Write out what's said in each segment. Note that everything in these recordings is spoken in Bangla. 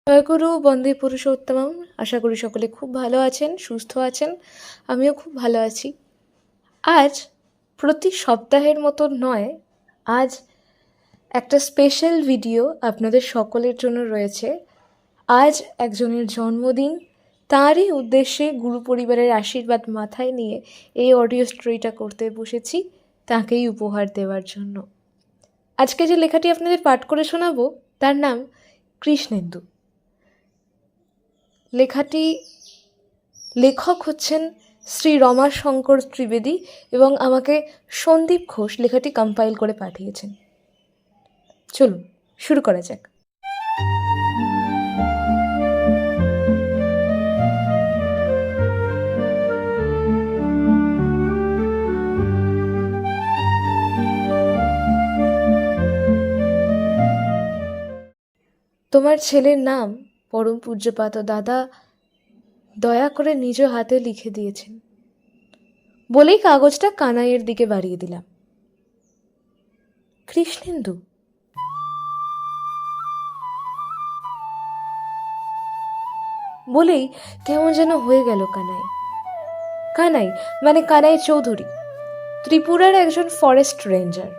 জয়গুরু বন্দে পুরুষোত্তমম। আশা করি সকলে খুব ভালো আছেন, সুস্থ আছেন। আমিও খুব ভালো আছি। আজ প্রতি সপ্তাহের মতো নয়, আজ একটা স্পেশাল ভিডিও আপনাদের সকলের জন্য রয়েছে। আজ একজনের জন্মদিন, তারই উদ্দেশ্যে গুরু পরিবারের আশীর্বাদ মাথায় নিয়ে এই অডিও স্টোরিটা করতে বসেছি, তাকেই উপহার দেওয়ার জন্য। আজকে যে লেখাটি আপনাদের পাঠ করে শোনাবো তার নাম কৃষ্ণেন্দু। লেখাটি লেখক হচ্ছেন শ্রী রমাশঙ্কর ত্রিবেদী এবং আমাকে সন্দীপ ঘোষ লেখাটি কম্পাইল করে পাঠিয়েছেন। চলুন শুরু করা যাক। তোমার ছেলের নাম পরম পূজ্যপাদ দাদা দয়া করে নিজ হাতে লিখে দিয়েছেন বলেই কাগজটা কানাইয়ের দিকে বাড়িয়ে দিলাম। কৃষ্ণেন্দু, বলেই কেমন যেন হয়ে গেল কানাই। কানাই মানে কানাই চৌধুরী, ত্রিপুরার একজন ফরেস্ট রেঞ্জার।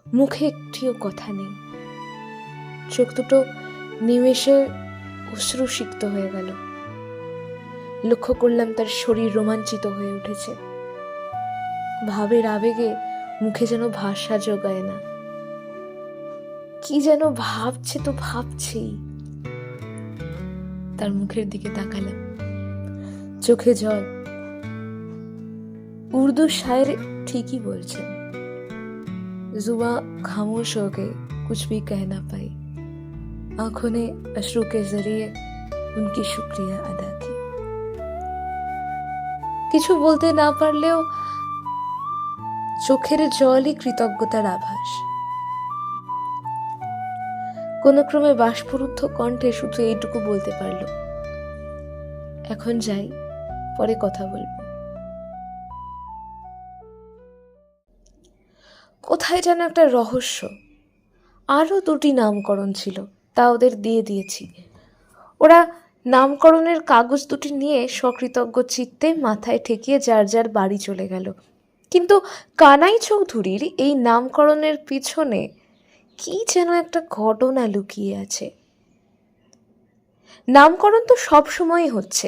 মুখে একটিও কথা নেই, চোখ দুটো নিমেষে অশ্রুসিক্ত হয়ে গেল। লক্ষ্য করলাম তার শরীর রোমাঞ্চিত হয়ে উঠেছে। ভাবের আবেগে মুখে যেন ভাষা জোগায় না। কি যেন ভাবছে তো ভাবছেই। তার মুখের দিকে তাকালাম, চোখে জল। উর্দু শায়ের ঠিকই বলছেন, जुबां खामोश हो गई, कुछ भी कह ना पाई, आंखों ने अश्रु के जरिए उनकी शुक्रिया अदा की। কিছু বলতে না পারলেও চোখের জলই কৃতজ্ঞতার আভাস। কোনো ক্রমে বাষ্পরুদ্ধ কণ্ঠে শুধু এইটুকু বলতে পারল, এখন যাই, পরে কথা বলবো। কোথায় যেন একটা রহস্য। আরও দুটি নামকরণ ছিল, তা ওদের দিয়ে দিয়েছি। ওরা নামকরণের কাগজ দুটি নিয়ে সকৃতজ্ঞ চিত্তে মাথায় ঠেকিয়ে যার যার বাড়ি চলে গেল। কিন্তু কানাই চৌধুরীর এই নামকরণের পিছনে কি যেন একটা ঘটনা লুকিয়ে আছে। নামকরণ তো সব সময়ই হচ্ছে,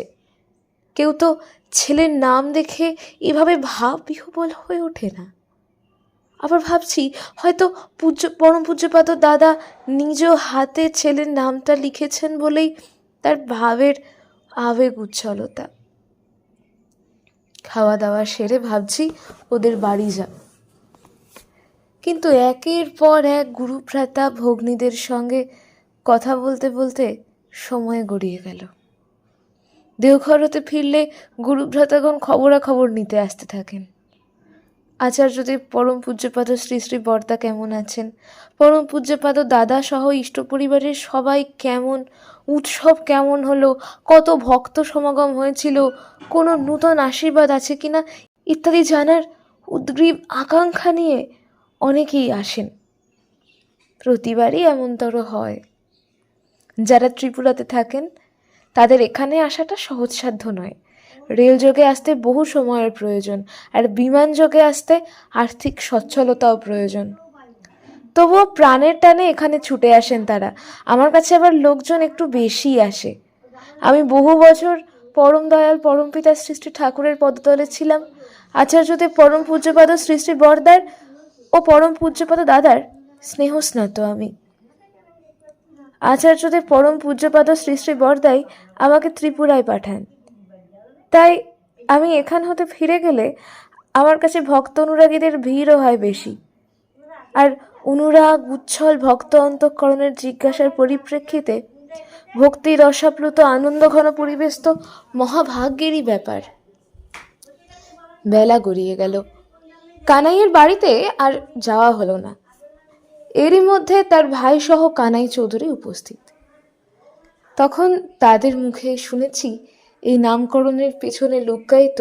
কেউ তো ছেলের নাম দেখে এভাবে ভাববিহ্বল হয়ে ওঠে না। আবার ভাবছি হয়তো পরম পূজ্যপাদ দাদা নিজ হাতে ছেলের নামটা লিখেছেন বলেই তার ভাবের আবেগ উচ্ছলতা। খাওয়া দাওয়া সেরে ভাবছি ওদের বাড়ি যাব, কিন্তু একের পর এক গুরুভ্রাতা ভগ্নীদের সঙ্গে কথা বলতে বলতে সময় গড়িয়ে গেল। দেওঘর হতে ফিরলে গুরুভ্রাতাগণ খবরাখবর নিতে আসতে থাকেন। আচার্যদেব পরম পূজ্যপাদ শ্রী শ্রী বর্দা কেমন আছেন, পরম পূজ্যপাদ দাদা সহ ইষ্ট পরিবারের সবাই কেমন, উৎসব কেমন হলো, কত ভক্ত সমাগম হয়েছিল, কোনো নূতন আশীর্বাদ আছে কিনা ইত্যাদি জানার উদ্গ্রীব আকাঙ্ক্ষা নিয়ে অনেকেই আসেন। প্রতিবারই এমনতর হয়। যারা ত্রিপুরাতে থাকেন তাদের এখানে আসাটা সহজসাধ্য নয়। রেলযোগে আসতে বহু সময়ের প্রয়োজন, আর বিমান যোগে আসতে আর্থিক সচ্ছলতাও প্রয়োজন। তবুও প্রাণের টানে এখানে ছুটে আসেন তারা। আমার কাছে আবার লোকজন একটু বেশি আসে। আমি বহু বছর পরম দয়াল পরম পিতা শ্রী শ্রী ঠাকুরের পদতলে ছিলাম। আচার্যদেব পরম পূজ্যপাদ শ্রী শ্রী বরদার ও পরম পূজ্যপাদ দাদার স্নেহস্নাত আমি। আচার্যদেব পরম পূজ্যপাদ শ্রী শ্রী বরদাই আমাকে ত্রিপুরায় পাঠান। তাই আমি এখান হতে ফিরে গেলে আমার কাছে ভক্ত অনুরাগীদের ভিড়ও হয় বেশি। আর অনুরাগ উচ্ছল ভক্ত অন্তঃকরণের জিজ্ঞাসার পরিপ্রেক্ষিতে ভক্তি রসাপ্লুত আনন্দঘন পরিবেশ তো মহাভাগ্যেরই ব্যাপার। বেলা গড়িয়ে গেল, কানাইয়ের বাড়িতে আর যাওয়া হলো না। এরই মধ্যে তার ভাই সহ কানাই চৌধুরী উপস্থিত। তখন তাদের মুখে শুনেছি এই নামকরণের পেছনে লুক্কায়িত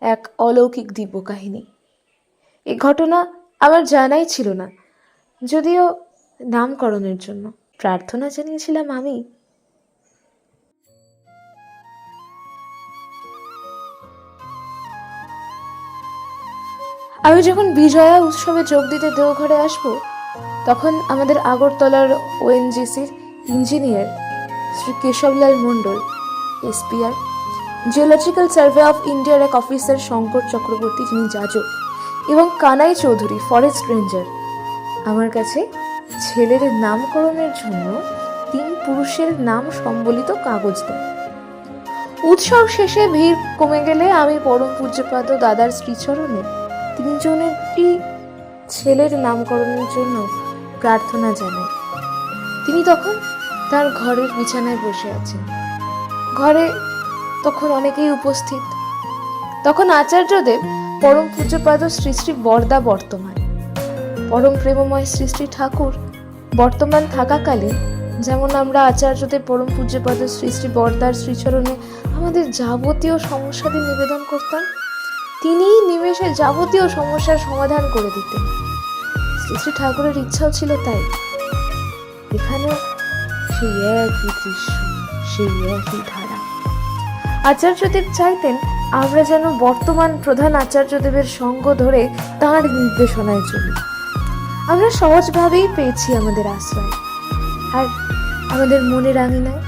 এক অলৌকিক দিব্য কাহিনী। এই ঘটনা আমার জানাই ছিল না, যদিও নামকরণের জন্য প্রার্থনা জানিয়েছিলাম আমি। আমি যখন বিজয়া উৎসবে যোগ দিতে দেওঘরে আসবো, তখন আমাদের আগরতলার ওএনজিসির engineer Shri Keshablal Mandal, SPR, geological survey of ইন্ডিয়ার এক অফিসার শঙ্কর চক্রবর্তী, যিনি যাজক, এবং কানাই চৌধুরী, ফরেস্ট রেঞ্জার, আমার কাছে ছেলের নামকরণের জন্য 3 পুরুষের নাম সম্বলিত কাগজ দেন। উৎসব শেষে ভিড় কমে গেলে আমি পরম পূজ্যপাদ দাদার শ্রীচরণে 3 জনেরই ছেলের নামকরণের জন্য প্রার্থনা জানাই। তিনি তখন তার ঘরের বিছানায় বসে আছেন। ঘরে তখন অনেকেই উপস্থিত। তখন আচার্যদেব পরম পূজ্যপাদ শ্রী শ্রী বরদা বর্তমান, পরম প্রেমময় শ্রী শ্রী ঠাকুর বর্তমান থাকাকালীন যেমন আমরা আচার্যদেব পরম পূজ্যপাদ শ্রী শ্রী বরদার শ্রীচরণে আমাদের যাবতীয় সমস্যাদের নিবেদন করতাম, তিনিই নিমেষে যাবতীয় সমস্যার সমাধান করে দিতেন। শ্রী শ্রী ঠাকুরের ইচ্ছাও ছিল তাই। এখানেও সেই একই দৃশ্য, সেই একই ধারা। আচার্যদেব চাইতেন আমরা যেন বর্তমান প্রধান আচার্যদেবের সঙ্গ ধরে তাঁর নির্দেশনায় চলি। আমরা সহজভাবেই পেয়েছি আমাদের আশ্রয়, আর আমাদের মনের আঙিনায়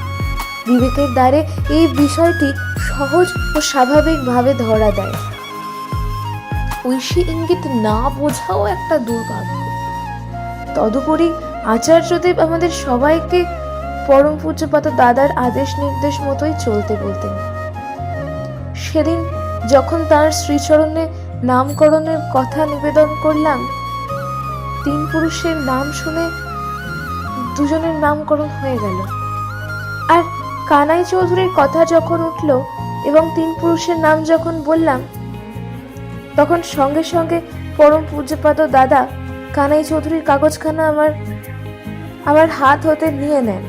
বিবেকের দ্বারে এই বিষয়টি সহজ ও স্বাভাবিকভাবে ধরা দেয়। ঐশী ইঙ্গিত না বোঝাও একটা দুর্ভাগ্য। তদুপরি আচার্যদেব আমাদের সবাইকে পরম পূজ্যপাদ দাদার আদেশ নির্দেশ মতোই চলতে বলতেন। সেদিন যখন তার শ্রীচরণে নামকরণের কথা নিবেদন করলাম, 3 পুরুষের নাম শুনে 2 জনের নামকরণ হয়ে গেল। আর কানাই চৌধুরীর কথা যখন উঠল এবং 3 পুরুষের নাম যখন বললাম, তখন সঙ্গে সঙ্গে পরম পূজ্যপাদ দাদা কানাই চৌধুরীর কাগজখানা আমার হাত হতে নিয়ে নেন।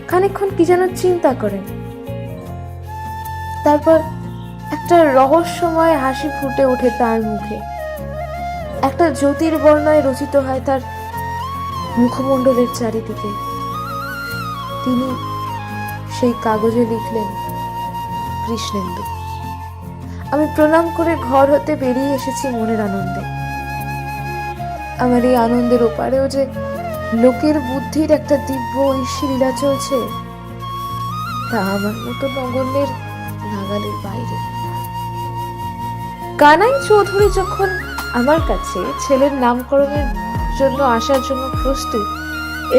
খানিকক্ষণ কি যেন চিন্তা করেন, তারপর একটা রহস্যময় হাসি ফুটে ওঠে তার মুখে। একটা জ্যোতির্বর্ণয় রচিত হয় তার মুখমণ্ডলের চারিদিকে। তিনি সেই কাগজে লিখলেন কৃষ্ণেন্দু। আমি প্রণাম করে ঘর হতে বেরিয়ে এসেছি মনের আনন্দে। আমার এই আনন্দের ওপারেও যে লোকের বুদ্ধির একটা দিব্য ঐশী লীলা চলছে, তা আমার মতো নগণ্যের নাগালের বাইরে। কানাই চৌধুরী যখন আমার কাছে ছেলের নামকরণের জন্য আসার জন্য প্রস্তুত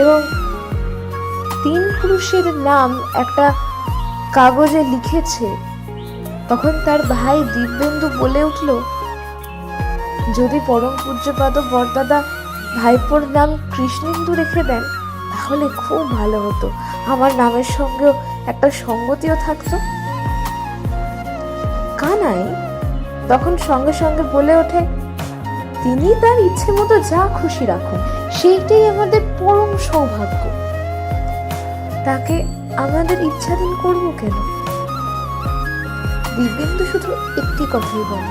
এবং 3 পুরুষের নাম একটা কাগজে লিখেছে, তখন তার ভাই দিব্যেন্দু বলে উঠল, যদি পরম পূজ্যপাদ বরদাদা ভাইপোর নাম কৃষ্ণেন্দু রেখে দেন তাহলে খুব ভালো হতো, আমার নামের সঙ্গেও একটা সঙ্গতিও থাকতো। কানাই তখন সঙ্গে সঙ্গে বলে ওঠে, তিনি তার ইচ্ছে মতো যা খুশি রাখুন, সেইটাই আমাদের পরম সৌভাগ্য। তাকে আমাদের ইচ্ছাধীন করবো কেন? দিব্যেন্দু শুধু একটি কথাই বলে,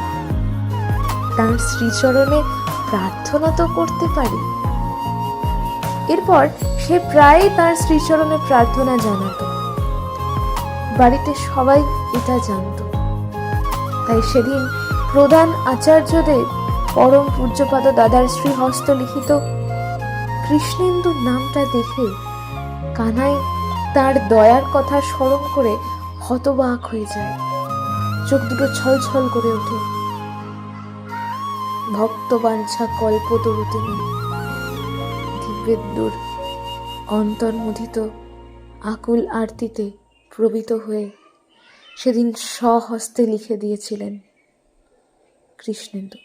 তার শ্রীচরণে প্রার্থনা তো করতে পারি। এরপর সে প্রায় তার শ্রীচরণে প্রার্থনা জানাতো। বাড়িতে সবাই এটা জানত। তাই সেদিন প্রধান আচার্যদেব পরম পূজ্যপাদ দাদার শ্রীহস্ত লিখিত কৃষ্ণেন্দু নামটা দেখে কানাই তার দয়ার কথা স্মরণ করে হতবাক হয়ে যায়। চোখ দুটো ছলছল করে ওঠে। ভক্তবাঞ্ছা কল্পতরু তিনি দিব্যেন্দুর অন্তর্মোদিত আকুল আরতিতে প্রবিত হয়ে সেদিন স্বহস্তে লিখে দিয়েছিলেন কৃষ্ণেন্দু।